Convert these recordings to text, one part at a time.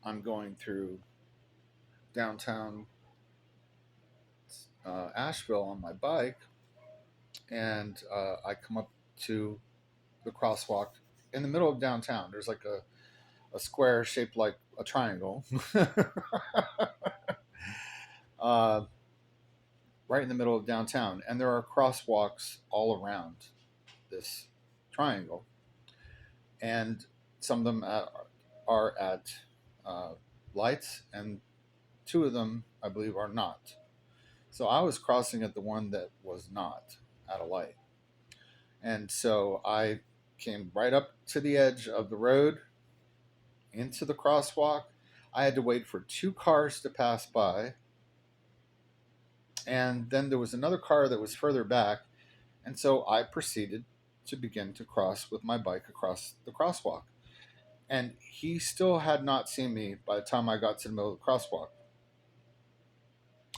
I'm going through downtown Asheville on my bike, and I come up to the crosswalk in the middle of downtown. There's like a square shaped like a triangle, uh, right in the middle of downtown, and there are crosswalks all around this triangle, and some of them are at uh, lights, and two of them, I believe, are not. So I was crossing at the one that was not at a light. And so I came right up to the edge of the road into the crosswalk. I had to wait for two cars to pass by. And then there was another car that was further back. And so I proceeded to begin to cross with my bike across the crosswalk. And he still had not seen me by the time I got to the middle of the crosswalk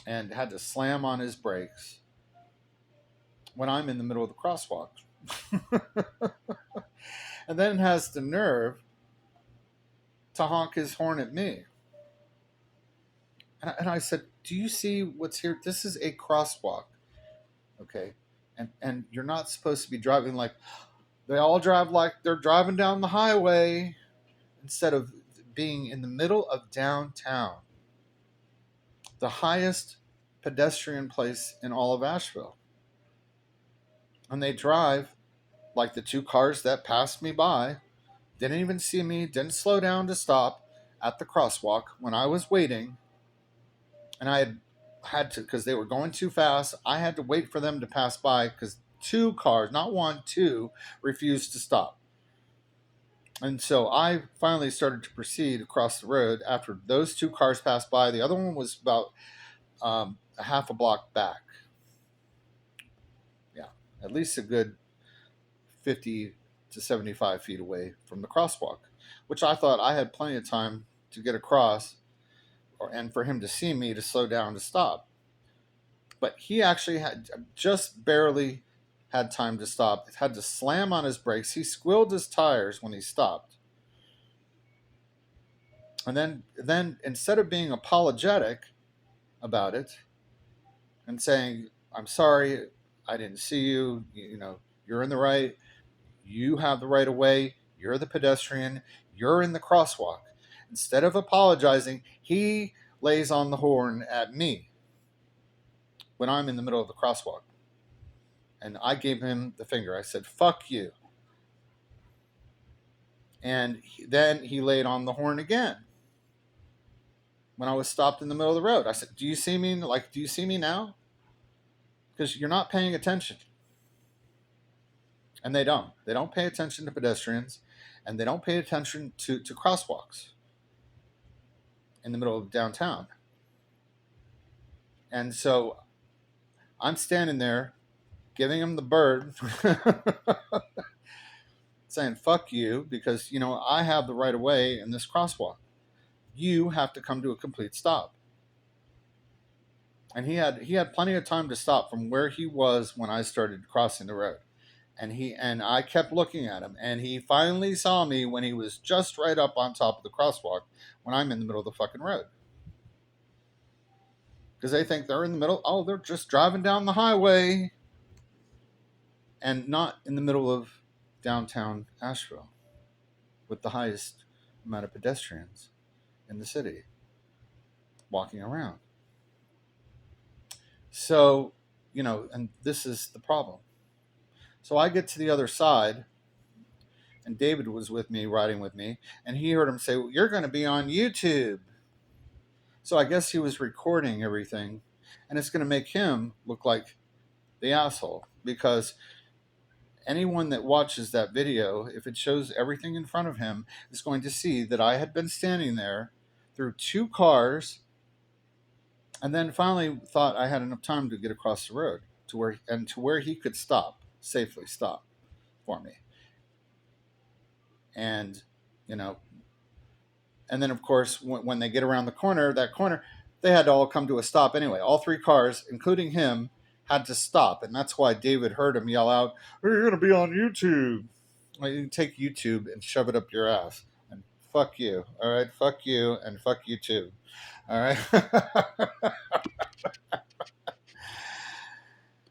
and had to slam on his brakes when I'm in the middle of the crosswalk. And then has the nerve to honk his horn at me. And I said, "Do you see what's here? This is a crosswalk, okay? And you're not supposed to be driving like they all drive like they're driving down the highway instead of being in the middle of downtown, the highest pedestrian place in all of Asheville. And they drive like the two cars that passed me by, didn't even see me, didn't slow down to stop at the crosswalk when I was waiting. And I had to, because they were going too fast, I had to wait for them to pass by because two cars, not one, two, refused to stop. And so I finally started to proceed across the road after those two cars passed by. The other one was about a half a block back. Yeah, at least a good 50 to 75 feet away from the crosswalk, which I thought I had plenty of time to get across and for him to see me to slow down to stop. But he actually had just barely had time to stop. Had to slam on his brakes. He squealed his tires when he stopped. And then instead of being apologetic about it and saying, "I'm sorry, I didn't see you, you know, you're in the right. You have the right of way. You're the pedestrian. You're in the crosswalk." Instead of apologizing, he lays on the horn at me when I'm in the middle of the crosswalk. And I gave him the finger. I said, "Fuck you." And then he laid on the horn again when I was stopped in the middle of the road. I said, "Do you see me? Like, do you see me now? Because you're not paying attention." And they don't. They don't pay attention to pedestrians, and they don't pay attention to crosswalks in the middle of downtown. And so I'm standing there giving him the bird, saying, "Fuck you," because, you know, I have the right of way in this crosswalk. You have to come to a complete stop. And he had plenty of time to stop from where he was when I started crossing the road. And I kept looking at him, and he finally saw me when he was just right up on top of the crosswalk when I'm in the middle of the fucking road. Because they think they're in the middle. Oh, they're just driving down the highway and not in the middle of downtown Asheville with the highest amount of pedestrians in the city walking around. So, you know, and this is the problem. So I get to the other side, and David was with me, riding with me, and he heard him say, "Well, you're going to be on YouTube." So I guess he was recording everything, and it's going to make him look like the asshole because anyone that watches that video, if it shows everything in front of him, is going to see that I had been standing there through two cars and then finally thought I had enough time to get across the road to where he could safely stop for me. And, you know, and then of course when they get around that corner, they had to all come to a stop anyway. All three cars, including him, had to stop, and that's why David heard him yell out, "You're going to be on YouTube." Well, you can take YouTube and shove it up your ass and fuck you. All right, fuck you, and fuck you too. All right.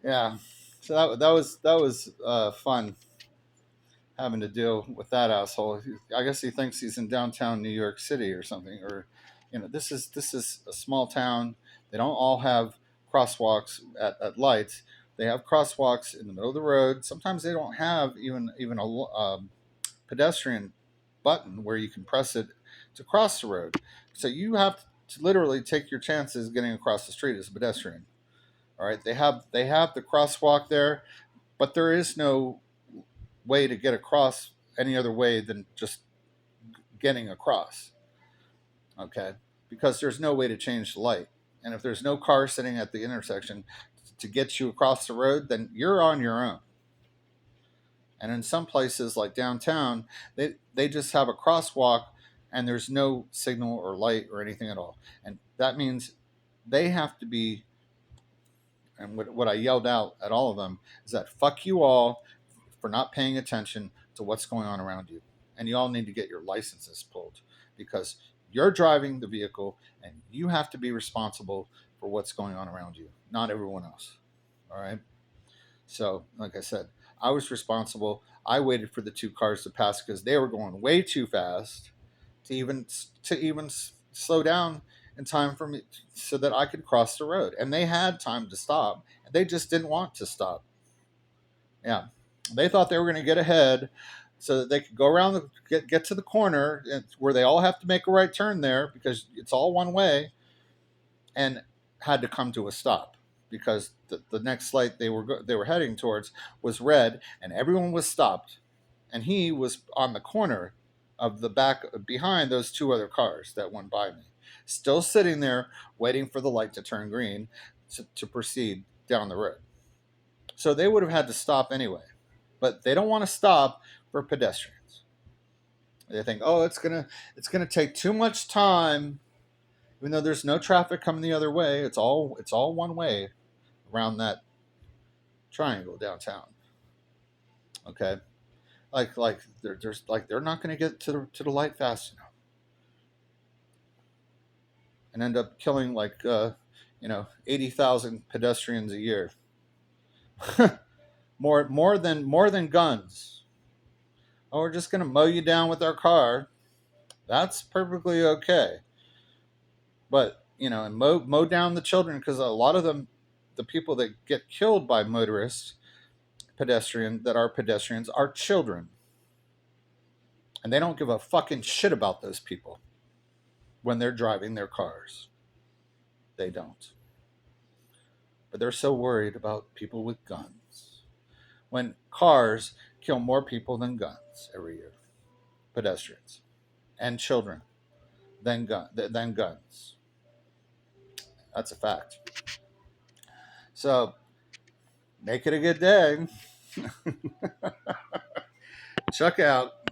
Yeah. So that was fun having to deal with that asshole. I guess he thinks he's in downtown New York City or something, or this is a small town. They don't all have crosswalks at lights. They have crosswalks in the middle of the road. Sometimes they don't have even a pedestrian button where you can press it to cross the road. So you have to literally take your chances getting across the street as a pedestrian. All right, they have the crosswalk there, but there is no way to get across any other way than just getting across. Okay, because there's no way to change the light, and if there's no car sitting at the intersection to get you across the road, then you're on your own. And in some places like downtown, they just have a crosswalk and there's no signal or light or anything at all. And that means they have to be, and what I yelled out at all of them is that fuck you all for not paying attention to what's going on around you. And you all need to get your licenses pulled because you're driving the vehicle and you have to be responsible for what's going on around you, not everyone else. All right. So, like I said, I was responsible. I waited for the two cars to pass because they were going way too fast to even slow down in time for me so that I could cross the road. And they had time to stop. They just didn't want to stop. Yeah, they thought they were going to get ahead so that they could go around get to the corner where they all have to make a right turn there because it's all one way, and had to come to a stop because the next light they were heading towards was red and everyone was stopped, and he was on the corner of the back behind those two other cars that went by me, still sitting there waiting for the light to turn green to proceed down the road. So they would have had to stop anyway, but they don't want to stop for pedestrians. They think, oh, it's gonna take too much time, even though there's no traffic coming the other way. It's all one way around that triangle downtown. Okay, like they're not going to get to the light fast enough and end up killing 80,000 pedestrians a year. more than guns. Oh, we're just going to mow you down with our car. That's perfectly okay. But and mow down the children because a lot of them, the people that get killed by motorists, pedestrians, are children, and they don't give a fucking shit about those people when they're driving their cars. They don't. But they're so worried about people with guns when cars kill more people than guns every year. Pedestrians and children than guns. That's a fact. So make it a good day. Check out